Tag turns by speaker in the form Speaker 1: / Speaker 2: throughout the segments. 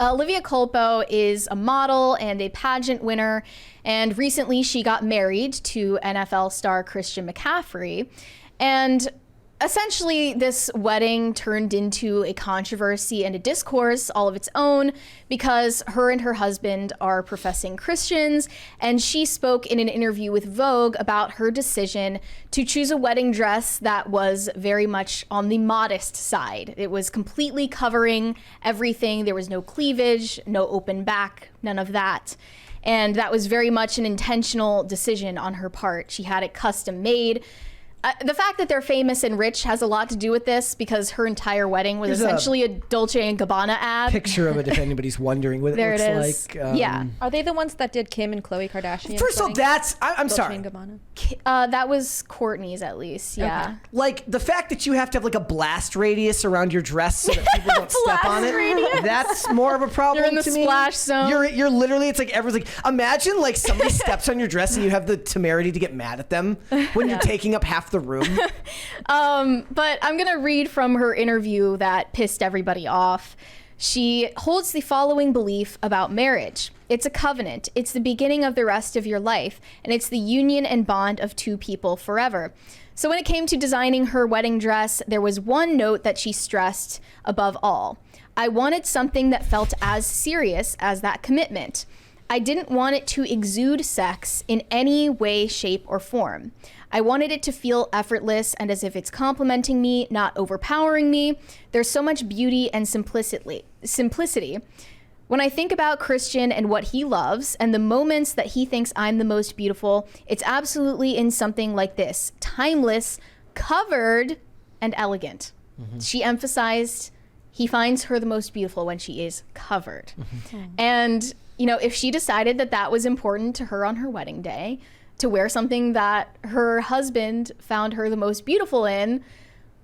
Speaker 1: Olivia Culpo is a model and a pageant winner, and recently she got married to NFL star Christian McCaffrey. And essentially, this wedding turned into a controversy and a discourse all of its own because her and her husband are professing Christians, and she spoke in an interview with Vogue about her decision to choose a wedding dress that was very much on the modest side. It was completely covering everything. There was no cleavage, no open back, none of that. And that was very much an intentional decision on her part. She had it custom made. The fact that they're famous and rich has a lot to do with this because her entire wedding was essentially a Dolce & Gabbana ad.
Speaker 2: Picture of it if anybody's wondering what
Speaker 1: there
Speaker 2: it looks
Speaker 1: like.
Speaker 2: Yeah.
Speaker 3: Are they the ones that did Kim and Khloe Kardashian?
Speaker 2: First of all, I'm sorry.
Speaker 1: That was Kourtney's, at least, yeah.
Speaker 3: Okay.
Speaker 2: Like, the fact that you have to have like a blast radius around your dress so that people don't step on it, that's more of a problem to me.
Speaker 1: You're in the splash zone.
Speaker 2: You're literally, it's like everyone's like, imagine like somebody steps on your dress and you have the temerity to get mad at them when you're taking up half the room.
Speaker 1: But I'm gonna read from her interview that pissed everybody off. She holds the following belief about marriage. It's a covenant. It's the beginning of the rest of your life, and it's the union and bond of two people forever. So when it came to designing her wedding dress, there was one note that she stressed above all. I wanted something that felt as serious as that commitment. I didn't want it to exude sex in any way, shape, or form. I wanted it to feel effortless and as if it's complimenting me, not overpowering me. There's so much beauty and simplicity. When I think about Christian and what he loves and the moments that he thinks I'm the most beautiful, it's absolutely in something like this: timeless, covered, and elegant. Mm-hmm. She emphasized he finds her the most beautiful when she is covered. Mm-hmm. And, you know, if she decided that that was important to her on her wedding day, to wear something that her husband found her the most beautiful in,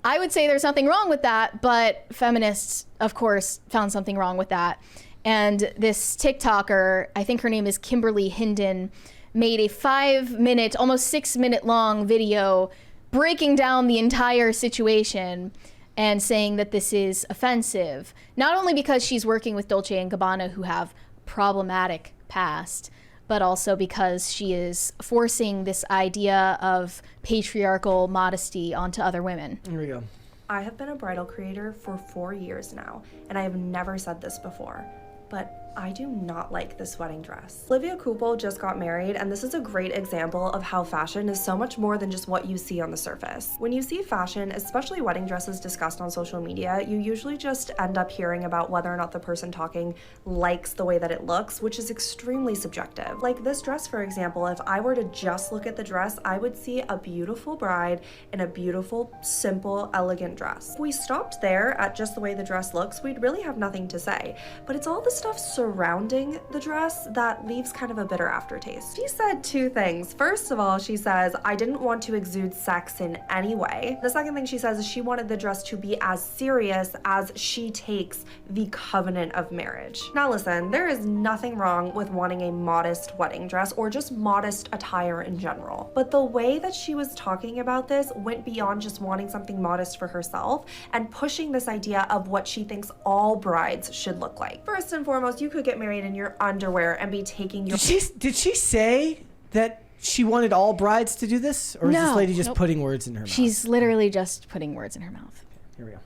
Speaker 1: I would say there's nothing wrong with that, but feminists, of course, found something wrong with that. And this TikToker, I think her name is Kimberly Hinden, made a 5-minute, almost 6-minute long video breaking down the entire situation and saying that this is offensive, not only because she's working with Dolce & Gabbana, who have problematic past, but also because she is forcing this idea of patriarchal modesty onto other women.
Speaker 2: Here we go.
Speaker 4: I have been a bridal creator for 4 years now, and I have never said this before, but I do not like this wedding dress. Olivia Culpo just got married, and this is a great example of how fashion is so much more than just what you see on the surface. When you see fashion, especially wedding dresses discussed on social media, you usually just end up hearing about whether or not the person talking likes the way that it looks, which is extremely subjective. Like this dress, for example, if I were to just look at the dress, I would see a beautiful bride in a beautiful, simple, elegant dress. If we stopped there at just the way the dress looks, we'd really have nothing to say. But it's all the stuff surrounding the dress that leaves kind of a bitter aftertaste. She said 2 things. First of all, she says, I didn't want to exude sex in any way. The second thing she says is she wanted the dress to be as serious as she takes the covenant of marriage. Now listen, there is nothing wrong with wanting a modest wedding dress or just modest attire in general. But the way that she was talking about this went beyond just wanting something modest for herself and pushing this idea of what she thinks all brides should look like. First and foremost, you could get married in your underwear and be taking your...
Speaker 2: Did she say that she wanted all brides to do this? Or is this lady just putting words in her mouth?
Speaker 1: She's literally just putting words in her mouth.
Speaker 2: Here we go.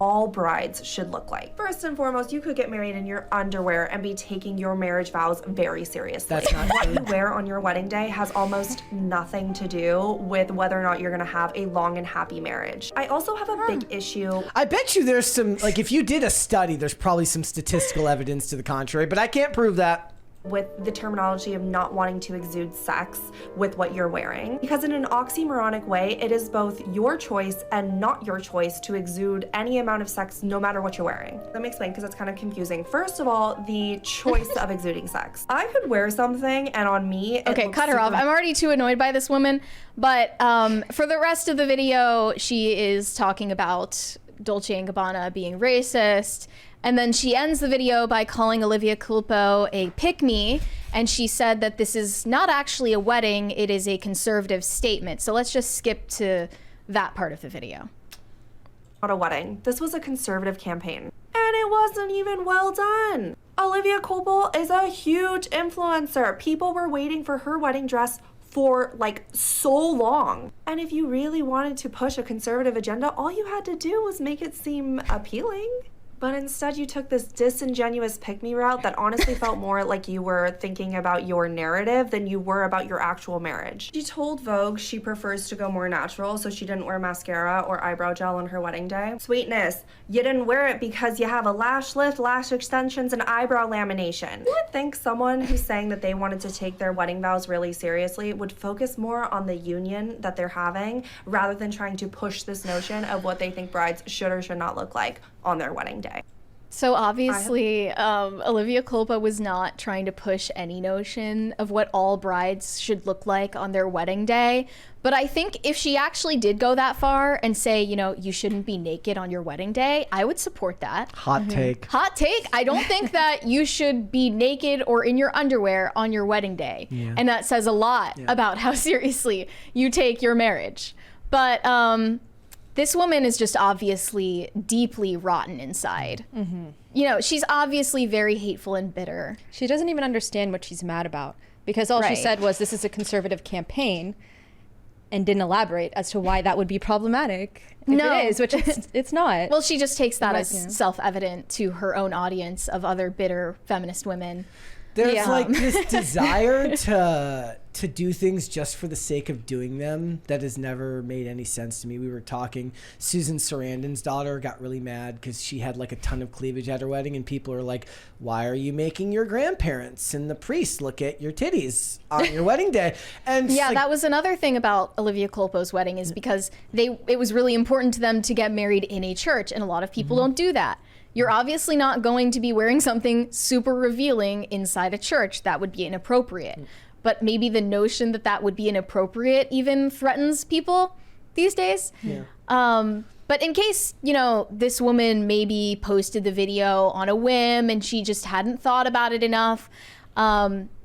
Speaker 4: All brides should look like. First and foremost, you could get married in your underwear and be taking your marriage vows very seriously.
Speaker 2: That's not
Speaker 4: what
Speaker 2: true.
Speaker 4: you wear on your wedding day has almost nothing to do with whether or not you're gonna have a long and happy marriage. I also have a big issue.
Speaker 2: I bet you there's some, like if you did a study, there's probably some statistical evidence to the contrary, but I can't prove that.
Speaker 4: With the terminology of not wanting to exude sex with what you're wearing. Because in an oxymoronic way, it is both your choice and not your choice to exude any amount of sex no matter what you're wearing. Let me explain because it's kind of confusing. First of all, the choice of exuding sex. I could wear something and on me,
Speaker 1: Okay, cut her off. I'm already too annoyed by this woman, but for the rest of the video, she is talking about Dolce & Gabbana being racist. And then she ends the video by calling Olivia Culpo a pick-me, and she said that this is not actually a wedding, it is a conservative statement. So let's just skip to that part of the video.
Speaker 4: Not a wedding. This was a conservative campaign. And it wasn't even well done. Olivia Culpo is a huge influencer. People were waiting for her wedding dress for like so long. And if you really wanted to push a conservative agenda, all you had to do was make it seem appealing. But instead you took this disingenuous pick-me route that honestly felt more like you were thinking about your narrative than you were about your actual marriage. She told Vogue she prefers to go more natural, so she didn't wear mascara or eyebrow gel on her wedding day. Sweetness, you didn't wear it because you have a lash lift, lash extensions, and eyebrow lamination. You would think someone who's saying that they wanted to take their wedding vows really seriously would focus more on the union that they're having rather than trying to push this notion of what they think brides should or should not look like on their wedding day.
Speaker 1: So obviously, Olivia Culpo was not trying to push any notion of what all brides should look like on their wedding day. But I think if she actually did go that far and say, you know, you shouldn't be naked on your wedding day, I would support that.
Speaker 2: Hot take.
Speaker 1: Hot take. I don't think that you should be naked or in your underwear on your wedding day.
Speaker 2: Yeah.
Speaker 1: And that says a lot about how seriously you take your marriage. But this woman is just obviously deeply rotten inside. You know, she's obviously very hateful and bitter.
Speaker 3: She doesn't even understand what she's mad about, because all she said was this is a conservative campaign and didn't elaborate as to why that would be problematic. If it is, which it's not.
Speaker 1: Well, she just takes that as self-evident to her own audience of other bitter feminist women.
Speaker 2: There's like this desire to do things just for the sake of doing them that has never made any sense to me. We were talking, Susan Sarandon's daughter got really mad because she had like a ton of cleavage at her wedding, and people are like, why are you making your grandparents and the priest look at your titties on your wedding day? And
Speaker 1: yeah,
Speaker 2: like,
Speaker 1: that was another thing about Olivia Culpo's wedding, is because it was really important to them to get married in a church, and a lot of people don't do that. You're obviously not going to be wearing something super revealing inside a church. That would be inappropriate. But maybe the notion that that would be inappropriate even threatens people these days. Yeah. But in case, you know, this woman maybe posted the video on a whim and she just hadn't thought about it enough,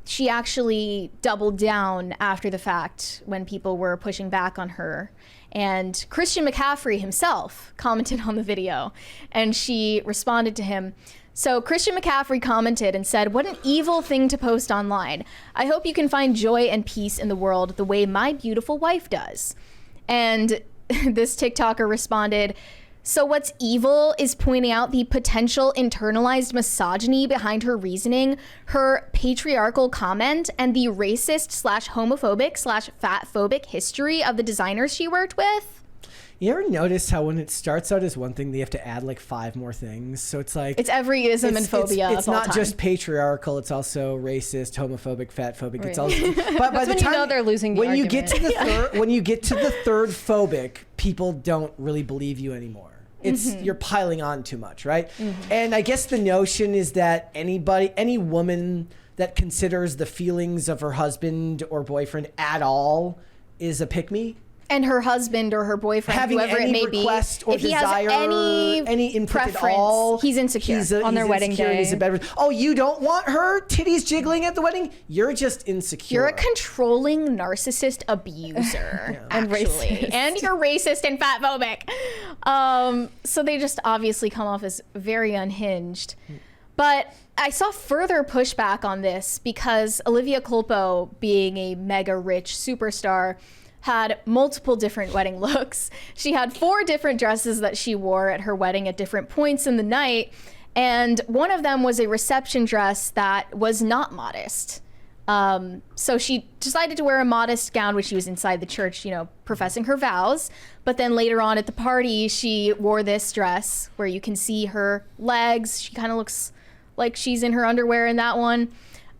Speaker 1: she actually doubled down after the fact when people were pushing back on her. And Christian McCaffrey himself commented on the video, and she responded to him. So Christian McCaffrey commented and said, "What an evil thing to post online. I hope you can find joy and peace in the world the way my beautiful wife does." And this TikToker responded, "So what's evil is pointing out the potential internalized misogyny behind her reasoning, her patriarchal comment, and the racist / homophobic / fatphobic history of the designers she worked with."
Speaker 2: you ever notice how when it starts out as one thing, they have to add like 5 more things? So it's like
Speaker 1: it's every ism and phobia.
Speaker 2: It's not just patriarchal; it's also racist, homophobic, fatphobic. Right. It's also. But by the time
Speaker 3: you know they're losing the
Speaker 2: when
Speaker 3: argument.
Speaker 2: you get to the third, when you get to the third phobic, people don't really believe you anymore. It's you're piling on too much, right? And I guess the notion is that any woman that considers the feelings of her husband or boyfriend at all is a pick-me.
Speaker 1: And her husband or her boyfriend,
Speaker 2: having
Speaker 1: whoever
Speaker 2: any
Speaker 1: it may
Speaker 2: request
Speaker 1: be,
Speaker 2: or
Speaker 1: if he
Speaker 2: desire,
Speaker 1: has any
Speaker 2: input
Speaker 1: preference,
Speaker 2: at all,
Speaker 1: he's insecure
Speaker 3: on their wedding day.
Speaker 2: He's a better. Oh, you don't want her titties jiggling at the wedding? You're just insecure.
Speaker 1: You're a controlling narcissist abuser, and racist, and you're racist and fatphobic. So they just obviously come off as very unhinged. But I saw further pushback on this because Olivia Culpo, being a mega rich superstar, had multiple different wedding looks. She had 4 different dresses that she wore at her wedding at different points in the night. And one of them was a reception dress that was not modest. So she decided to wear a modest gown when she was inside the church, you know, professing her vows. But then later on at the party, she wore this dress where you can see her legs. She kind of looks like she's in her underwear in that one.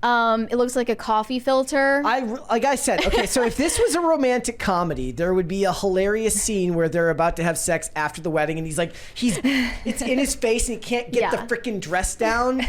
Speaker 1: It looks like a coffee filter.
Speaker 2: Like I said, okay, so if this was a romantic comedy, there would be a hilarious scene where they're about to have sex after the wedding, and it's in his face, and he can't get the freaking dress down.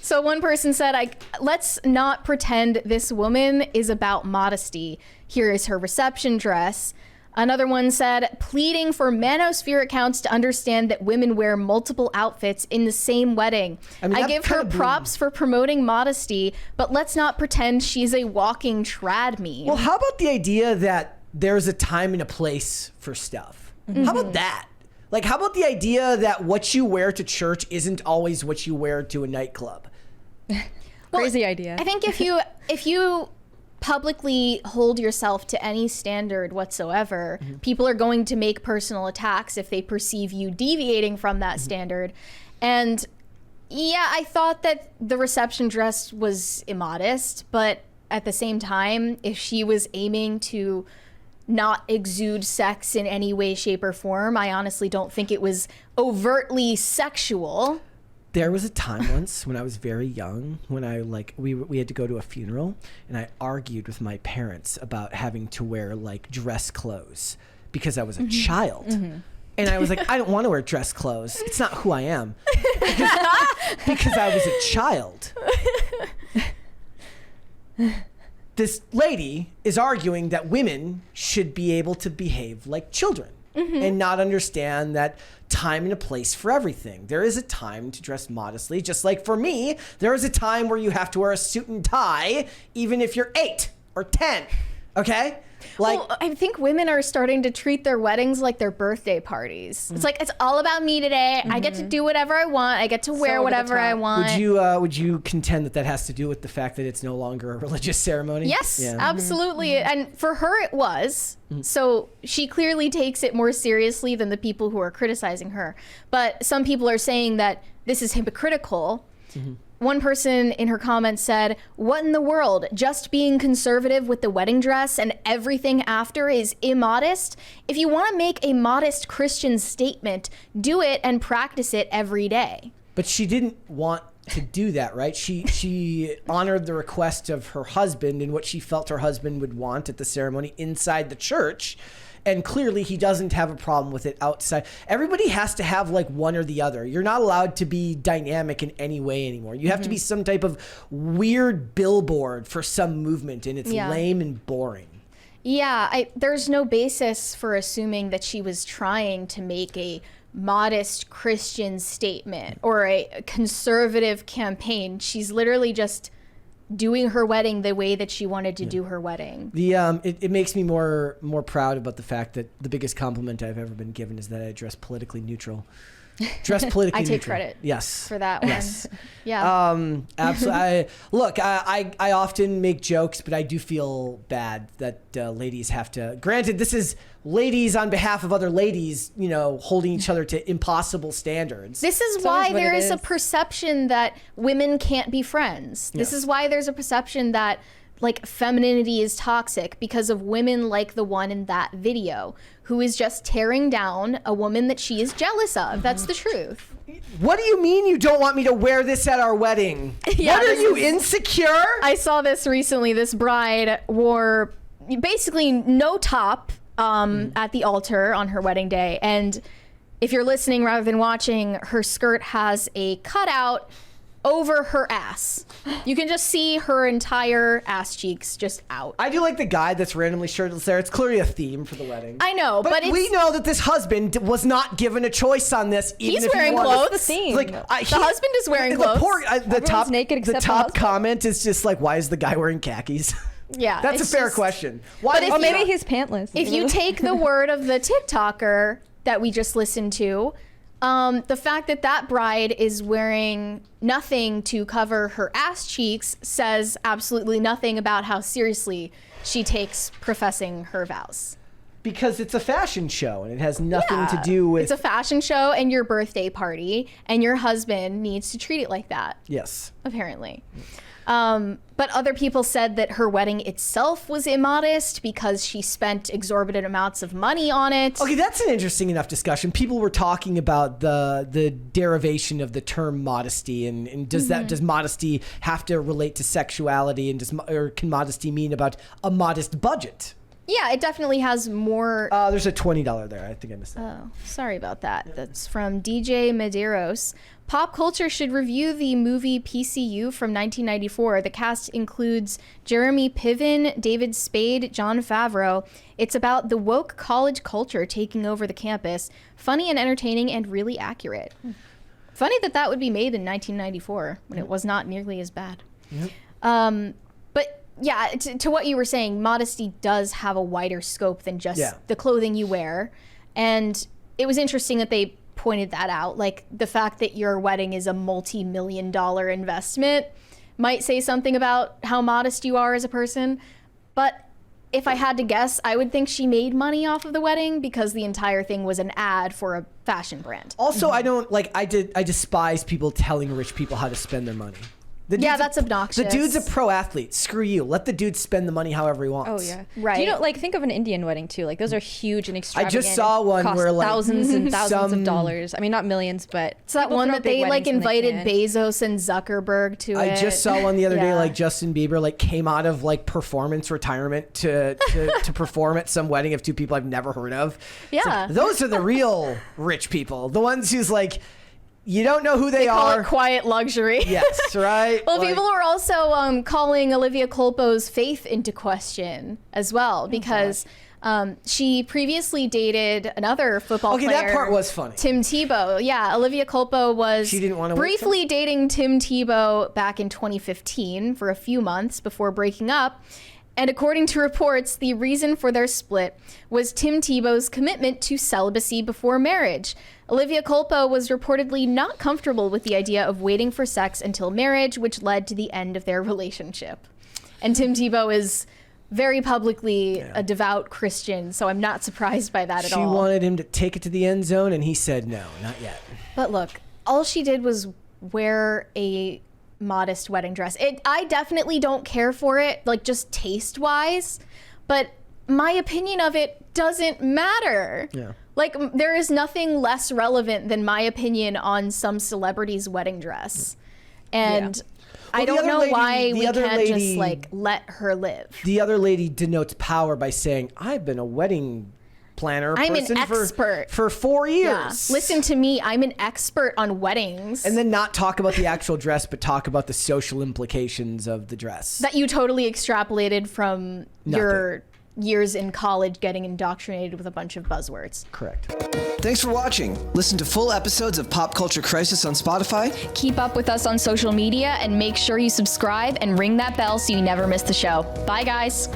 Speaker 1: So one person said, let's not pretend this woman is about modesty. Here is her reception dress. Another one said, pleading for manosphere accounts to understand that women wear multiple outfits in the same wedding. I give her props for promoting modesty, but let's not pretend she's a walking trad meme.
Speaker 2: Well, how about the idea that there's a time and a place for stuff? How about that? Like, how about the idea that what you wear to church isn't always what you wear to a nightclub?
Speaker 3: Crazy idea.
Speaker 1: I think if you publicly hold yourself to any standard whatsoever, people are going to make personal attacks if they perceive you deviating from that standard. And yeah, I thought that the reception dress was immodest, but at the same time, if she was aiming to not exude sex in any way, shape, or form, I honestly don't think it was overtly sexual.
Speaker 2: There was a time once when I was very young when I we had to go to a funeral, and I argued with my parents about having to wear like dress clothes because I was a child. And I was like, I don't want to wear dress clothes. It's not who I am. Because I was a child. This lady is arguing that women should be able to behave like children and not understand that time and a place for everything. There is a time to dress modestly. Just like for me, there is a time where you have to wear a suit and tie, even if you're 8 or 10. Okay? Like,
Speaker 1: well, I think women are starting to treat their weddings like their birthday parties. It's like, it's all about me today. I get to do whatever I want. I get to wear whatever I want.
Speaker 2: Would you contend that that has to do with the fact that it's no longer a religious ceremony?
Speaker 1: Yes, absolutely. And for her, it was. So she clearly takes it more seriously than the people who are criticizing her. But some people are saying that this is hypocritical. One person in her comments said, "What in the world? Just being conservative with the wedding dress and everything after is immodest? If you want to make a modest Christian statement, do it and practice it every day."
Speaker 2: But she didn't want to do that, right? She honored the request of her husband and what she felt her husband would want at the ceremony inside the church. And clearly he doesn't have a problem with it outside. Everybody has to have like one or the other. You're not allowed to be dynamic in any way anymore. You have to be some type of weird billboard for some movement, and it's lame and boring.
Speaker 1: Yeah, there's no basis for assuming that she was trying to make a modest Christian statement or a conservative campaign. She's literally just doing her wedding the way that she wanted to do her wedding.
Speaker 2: It makes me more proud about the fact that the biggest compliment I've ever been given is that I dress politically neutral. Dress politically neutral.
Speaker 1: I take credit.
Speaker 2: Yes.
Speaker 1: For that one.
Speaker 2: Yes.
Speaker 1: Yeah.
Speaker 2: Absolutely. I often make jokes, but I do feel bad that ladies have to. Granted, this is ladies on behalf of other ladies, holding each other to impossible standards.
Speaker 1: This is why there is a perception that women can't be friends. This is why there's a perception that like femininity is toxic because of women like the one in that video who is just tearing down a woman that she is jealous of. That's the truth.
Speaker 2: What do you mean you don't want me to wear this at our wedding?
Speaker 1: Yeah,
Speaker 2: what, are you insecure?
Speaker 1: I saw this recently. This bride wore basically no top at the altar on her wedding day. And if you're listening rather than watching, her skirt has a cutout over her ass. You can just see her entire ass cheeks just out.
Speaker 2: I do like the guy that's randomly shirtless there. It's clearly a theme for the wedding.
Speaker 1: I know, but
Speaker 2: we know that this husband was not given a choice on this. Even
Speaker 1: he's
Speaker 2: if
Speaker 1: wearing
Speaker 2: he
Speaker 1: clothes.
Speaker 3: The theme.
Speaker 2: Like,
Speaker 1: the husband is wearing clothes.
Speaker 3: The
Speaker 2: top comment is just like, why is the guy wearing khakis?
Speaker 1: Yeah,
Speaker 2: that's a fair question. Why?
Speaker 1: But
Speaker 3: maybe he's pantless.
Speaker 1: If you take the word of the TikToker that we just listened to, the fact that that bride is wearing nothing to cover her ass cheeks says absolutely nothing about how seriously she takes professing her vows.
Speaker 2: Because it's a fashion show and it has nothing to do with...
Speaker 1: It's a fashion show and your birthday party, and your husband needs to treat it like that.
Speaker 2: Yes.
Speaker 1: Apparently. But other people said that her wedding itself was immodest because she spent exorbitant amounts of money on it.
Speaker 2: Okay, that's an interesting enough discussion. People were talking about the derivation of the term modesty, and does modesty have to relate to sexuality, and can modesty mean about a modest budget?
Speaker 1: Yeah, it definitely has more.
Speaker 2: There's a $20 there. I think I missed that.
Speaker 1: Oh, sorry about that. That's from DJ Medeiros. Pop culture should review the movie PCU from 1994. The cast includes Jeremy Piven, David Spade, Jon Favreau. It's about the woke college culture taking over the campus. Funny and entertaining and really accurate. Funny that would be made in 1994 when it was not nearly as bad.
Speaker 2: Yep.
Speaker 1: But yeah, to what you were saying, modesty does have a wider scope than just the clothing you wear. And it was interesting that they pointed that out. Like, the fact that your wedding is a multi-million-dollar investment might say something about how modest you are as a person. But if I had to guess, I would think she made money off of the wedding because the entire thing was an ad for a fashion brand.
Speaker 2: Also, I don't like. I despise people telling rich people how to spend their money.
Speaker 1: That's obnoxious.
Speaker 2: The dude's a pro athlete. Screw you. Let the dude spend the money however he wants.
Speaker 3: Oh yeah,
Speaker 1: right.
Speaker 3: Do you know, like, think of an Indian wedding too. Like, those are huge and extravagant.
Speaker 2: I just saw one
Speaker 3: cost
Speaker 2: where like
Speaker 3: thousands and thousands of dollars. I mean, not millions, but
Speaker 1: it's that one that they like invited Bezos and Zuckerberg to.
Speaker 2: I just saw one the other day.
Speaker 1: Yeah.
Speaker 2: Like Justin Bieber like came out of like performance retirement to perform at some wedding of two people I've never heard of.
Speaker 1: Yeah,
Speaker 2: like, those are the real rich people. The ones who's like. You don't know who they
Speaker 1: call
Speaker 2: are.
Speaker 1: It quiet luxury.
Speaker 2: Yes, right?
Speaker 1: Well, people were also calling Olivia Culpo's faith into question as well because she previously dated another football player.
Speaker 2: Okay, that part was funny.
Speaker 1: Tim Tebow. Yeah, Olivia Culpo was
Speaker 2: she didn't want to
Speaker 1: briefly dating Tim Tebow back in 2015 for a few months before breaking up. And according to reports, the reason for their split was Tim Tebow's commitment to celibacy before marriage. Olivia Culpo was reportedly not comfortable with the idea of waiting for sex until marriage, which led to the end of their relationship. And Tim Tebow is very publicly a devout Christian, so I'm not surprised by that at all.
Speaker 2: She wanted him to take it to the end zone, and he said no, not yet.
Speaker 1: But look, all she did was wear a modest wedding dress. I definitely don't care for it, like just taste-wise, but my opinion of it doesn't matter.
Speaker 2: Yeah.
Speaker 1: Like, there is nothing less relevant than my opinion on some celebrity's wedding dress. And I don't know why we can't just, like, let her live.
Speaker 2: The other lady denotes power by saying, I've been a wedding planner
Speaker 1: I'm
Speaker 2: person
Speaker 1: an expert.
Speaker 2: for 4 years.
Speaker 1: Yeah. Listen to me. I'm an expert on weddings.
Speaker 2: And then not talk about the actual dress, but talk about the social implications of the dress.
Speaker 1: That you totally extrapolated from your years in college getting indoctrinated with a bunch of buzzwords.
Speaker 2: Correct.
Speaker 5: Thanks for watching. Listen to full episodes of Pop Culture Crisis on Spotify.
Speaker 6: Keep up with us on social media and make sure you subscribe and ring that bell so you never miss the show. Bye, guys.